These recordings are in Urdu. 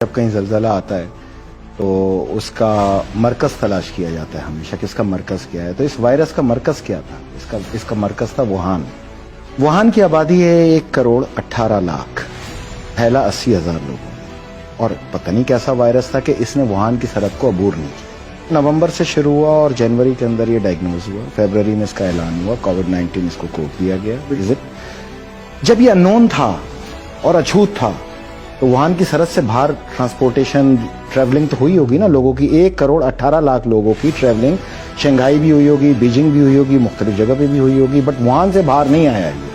جب کہیں زلزلہ آتا ہے تو اس کا مرکز تلاش کیا جاتا ہے ہمیشہ کہ اس کا مرکز کیا ہے. تو اس وائرس کا مرکز کیا تھا؟ اس کا مرکز تھا ووہان. ووہان کی آبادی ہے 1,18,00,000، پھیلا 80,000 لوگوں میں، اور پتہ نہیں کیسا وائرس تھا کہ اس نے ووہان کی سرحد کو عبور نہیں کیا. نومبر سے شروع ہوا اور جنوری کے اندر یہ ڈائگنوز ہوا، فیبروری میں اس کا اعلان ہوا، کووڈ-19 اس کو کوڈ دیا گیا. جب یہ انون تھا اور اچھوت تھا تو ووہان کی سرحد سے باہر ٹرانسپورٹیشن ٹریولنگ تو ہوئی ہوگی نا لوگوں کی. 1,18,00,000 لوگوں کی ٹریولنگ شنگھائی بھی ہوئی ہوگی، بیجنگ بھی ہوئی ہوگی، مختلف جگہ پہ بھی ہوئی ہوگی، بٹ ووہان سے باہر نہیں آیا یہ.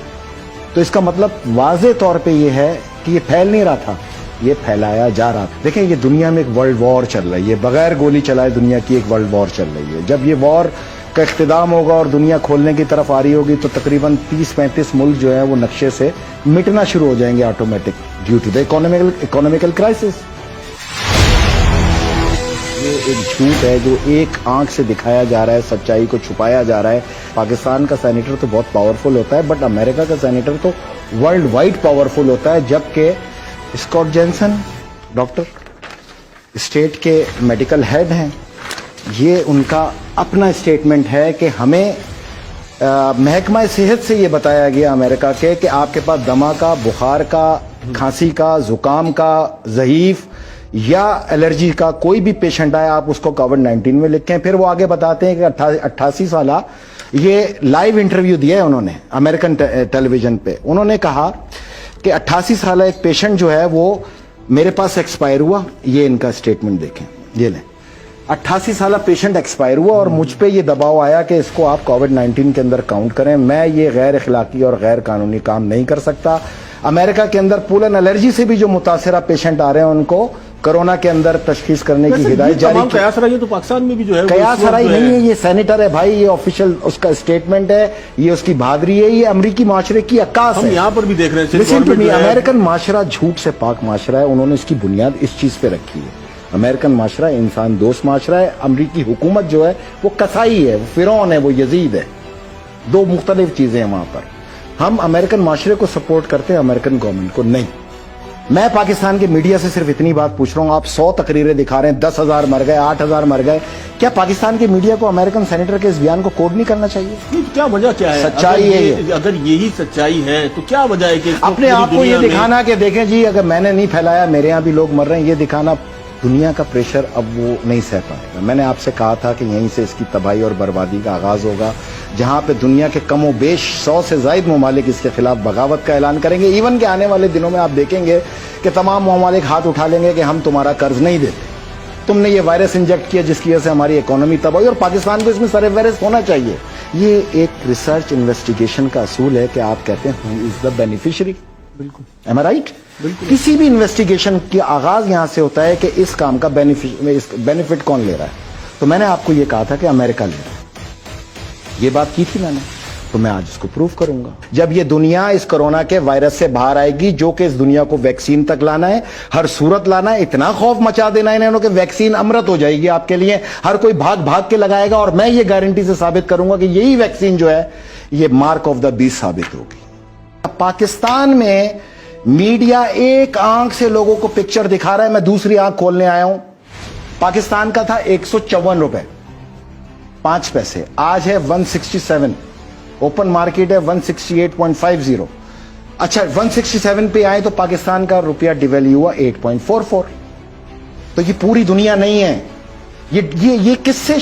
تو اس کا مطلب واضح طور پہ یہ ہے کہ یہ پھیل نہیں رہا تھا، یہ پھیلایا جا رہا تھا. دیکھیں یہ دنیا میں ایک ورلڈ وار چل رہی ہے، بغیر گولی چلائے دنیا کی ایک ورلڈ وار چل رہی ہے. جب یہ وار کا اختتام ہوگا اور دنیا کھولنے کی طرف آ رہی ہوگی تو تقریباً 30-35 ملک جو ہے وہ نقشے سے مٹنا شروع ہو جائیں گے automatic due to the economical crisis. یہ ایک جھوٹ ہے جو ایک آنکھ سے دکھایا جا رہا ہے، سچائی کو چھپایا جا رہا ہے. پاکستان کا سینیٹر تو بہت پاورفل ہوتا ہے، بٹ امریکہ کا سینیٹر تو ورلڈ وائڈ پاورفل ہوتا ہے. جبکہ اسکاٹ جینسن ڈاکٹر اسٹیٹ کے میڈیکل ہیڈ ہیں، یہ ان کا اپنا اسٹیٹمنٹ ہے کہ ہمیں محکمہ صحت سے یہ بتایا گیا امریکہ کے کہ آپ کے پاس دمہ کا، بخار کا، کھانسی کا، زکام کا، ضعیف یا الرجی کا کوئی بھی پیشنٹ آئے آپ اس کو کووڈ-19 میں لکھیں. پھر وہ آگے بتاتے ہیں کہ 88 سالہ یہ لائیو انٹرویو دیا ہے انہوں نے امریکن ٹیلی ویژن پہ. انہوں نے کہا کہ 88 سالہ ایک پیشنٹ جو ہے وہ میرے پاس ایکسپائر ہوا. یہ ان کا اسٹیٹمنٹ دیکھیں، یہ لیں. 88 سالہ پیشنٹ ایکسپائر ہوا اور مجھ پہ یہ دباؤ آیا کہ اس کو آپ کووڈ-19 کے اندر کاؤنٹ کریں. میں یہ غیر اخلاقی اور غیر قانونی کام نہیں کر سکتا. امریکہ کے اندر پولن الرجی سے بھی جو متاثرہ پیشنٹ آ رہے ہیں ان کو کرونا کے اندر تشخیص کرنے کی ہدایت جاری کی. قیاس رائے تو پاکستان میں بھی جو ہے قیاس رائے نہیں ہے، یہ سینیٹر ہے بھائی، یہ آفیشیل اس کا اسٹیٹمنٹ ہے، یہ اس کی بہادری ہے، یہ امریکی معاشرے کی عکاس ہے. ہم یہاں پر بھی دیکھ رہے ہیں امریکن معاشرہ جھوٹ سے پاک معاشرہ ہے. انہوں نے اس کی بنیاد اس چیز پہ رکھی ہے. امریکن معاشرہ انسان دوست معاشرہ ہے. امریکی حکومت جو ہے وہ کسائی ہے، وہ فرعون ہے، وہ یزید ہے. دو مختلف چیزیں ہیں وہاں پر. ہم امریکن معاشرے کو سپورٹ کرتے ہیں، امریکن گورنمنٹ کو نہیں. میں پاکستان کے میڈیا سے صرف اتنی بات پوچھ رہا ہوں، آپ 100 تقریریں دکھا رہے ہیں، 10,000 مر گئے، 8,000 مر گئے. کیا پاکستان کے میڈیا کو امریکن سینیٹر کے اس بیان کو کوڈ نہیں کرنا چاہیے؟ کیا وجہ کیا ہے؟ سچائی ہے. اگر یہی سچائی ہے تو کیا وجہ ہے کہ اپنے آپ کو یہ دکھانا کہ دیکھیں جی اگر میں نے نہیں پھیلایا، میرے یہاں بھی لوگ مر رہے ہیں، یہ دکھانا. دنیا کا پریشر اب وہ نہیں سہ پائے گا. میں نے آپ سے کہا تھا کہ یہیں سے اس کی تباہی اور بربادی کا آغاز ہوگا، جہاں پہ دنیا کے کم و بیش 100 سے زائد ممالک اس کے خلاف بغاوت کا اعلان کریں گے. ایون کہ آنے والے دنوں میں آپ دیکھیں گے کہ تمام ممالک ہاتھ اٹھا لیں گے کہ ہم تمہارا قرض نہیں دیتے. تم نے یہ وائرس انجیکٹ کیا جس کی وجہ سے ہماری اکانومی تباہ ہوئی، اور پاکستان کو اس میں سر فہرست ہونا چاہیے. یہ ایک ریسرچ انویسٹیگیشن کا اصول ہے کہ آپ کہتے ہیں ہو از دا بینیفیشری. بالکل ایم آئی رائٹ. کسی بھی انویسٹیگیشن کی آغاز یہاں سے ہوتا ہے کہ اس کام کا بینیفٹ کون لے رہا ہے. تو میں نے آپ کو یہ کہا تھا کہ امریکہ لے رہا ہے، یہ بات کی تھی میں نے، تو میں آج اس کو پروف کروں گا. جب یہ دنیا اس کرونا کے وائرس سے باہر آئے گی، جو کہ اس دنیا کو ویکسین تک لانا ہے، ہر صورت لانا ہے، اتنا خوف مچا دینا ہے انہوں کہ ویکسین امرت ہو جائے گی آپ کے لیے. ہر کوئی بھاگ بھاگ کے لگائے گا، اور میں یہ گارنٹی سے ثابت کروں گا کہ یہی ویکسین جو ہے یہ مارک آف دا بیسٹ ثابت ہوگی. پاکستان میں میڈیا ایک آنکھ سے لوگوں کو پکچر دکھا رہا ہے، میں دوسری آنکھ کھولنے آیا ہوں. پاکستان کا تھا 154 روپے 5 پیسے، آج ہے 167. اوپن مارکیٹ ہے 168.50. اچھا 167 پہ آئے تو پاکستان کا روپیہ ڈیویلیو ہوا 8.44. تو یہ پوری دنیا نہیں ہے. یہ کس سے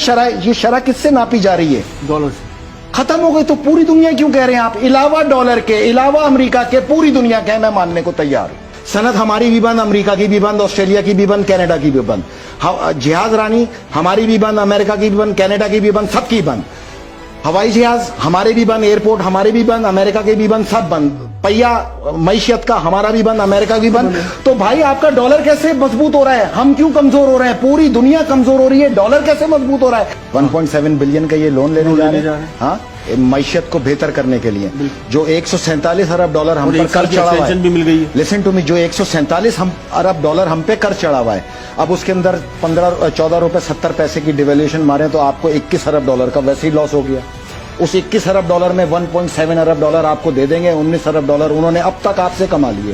یہ شرح کس سے ناپی جا رہی ہے؟ ڈالر سے. ختم ہو گئی تو پوری دنیا کیوں کہہ رہے ہیں آپ؟ علاوہ ڈالر کے، علاوہ امریکہ کے، پوری دنیا کے. میں ماننے کو تیار ہوں. صنعت ہماری بھی بند، امریکہ کی بھی بند، آسٹریلیا کی بھی بند، کینیڈا کی بھی بند. جہاز رانی ہماری بھی بند، امریکہ کی بھی بند، کینیڈا کی بھی بند، سب کی بند. ہوائی جہاز ہمارے بھی بند، ایئرپورٹ ہمارے بھی بند، امریکہ کے بھی بند، سب بند. پہیا معیشت کا ہمارا بھی بند، امریکہ بھی بند. تو بھائی آپ کا ڈالر کیسے مضبوط ہو رہا ہے؟ ہم کیوں کمزور ہو رہے ہیں؟ پوری دنیا کمزور ہو رہی ہے، ڈالر کیسے مضبوط ہو رہا ہے؟ 1.7 بلین کا یہ لون لینے جا رہے ہیں، ہاں، معیشت کو بہتر کرنے کے لیے. جو 147 ارب ڈالر ہم پر قرض چڑھا ہوا ہے، لسن ٹو می، جو 147 ارب ڈالر ہم پہ قرض چڑھا ہوا ہے، اب اس کے اندر 14 روپے 70 پیسے کی ڈیویلیوشن مارے تو آپ کو 21 ارب ڈالر کا ویسے ہی لاس ہو گیا. اس 21 ارب ڈالر میں 1.7 ارب ڈالر آپ کو دے دیں گے. 19 ارب ڈالر انہوں نے اب تک آپ سے کما لیے.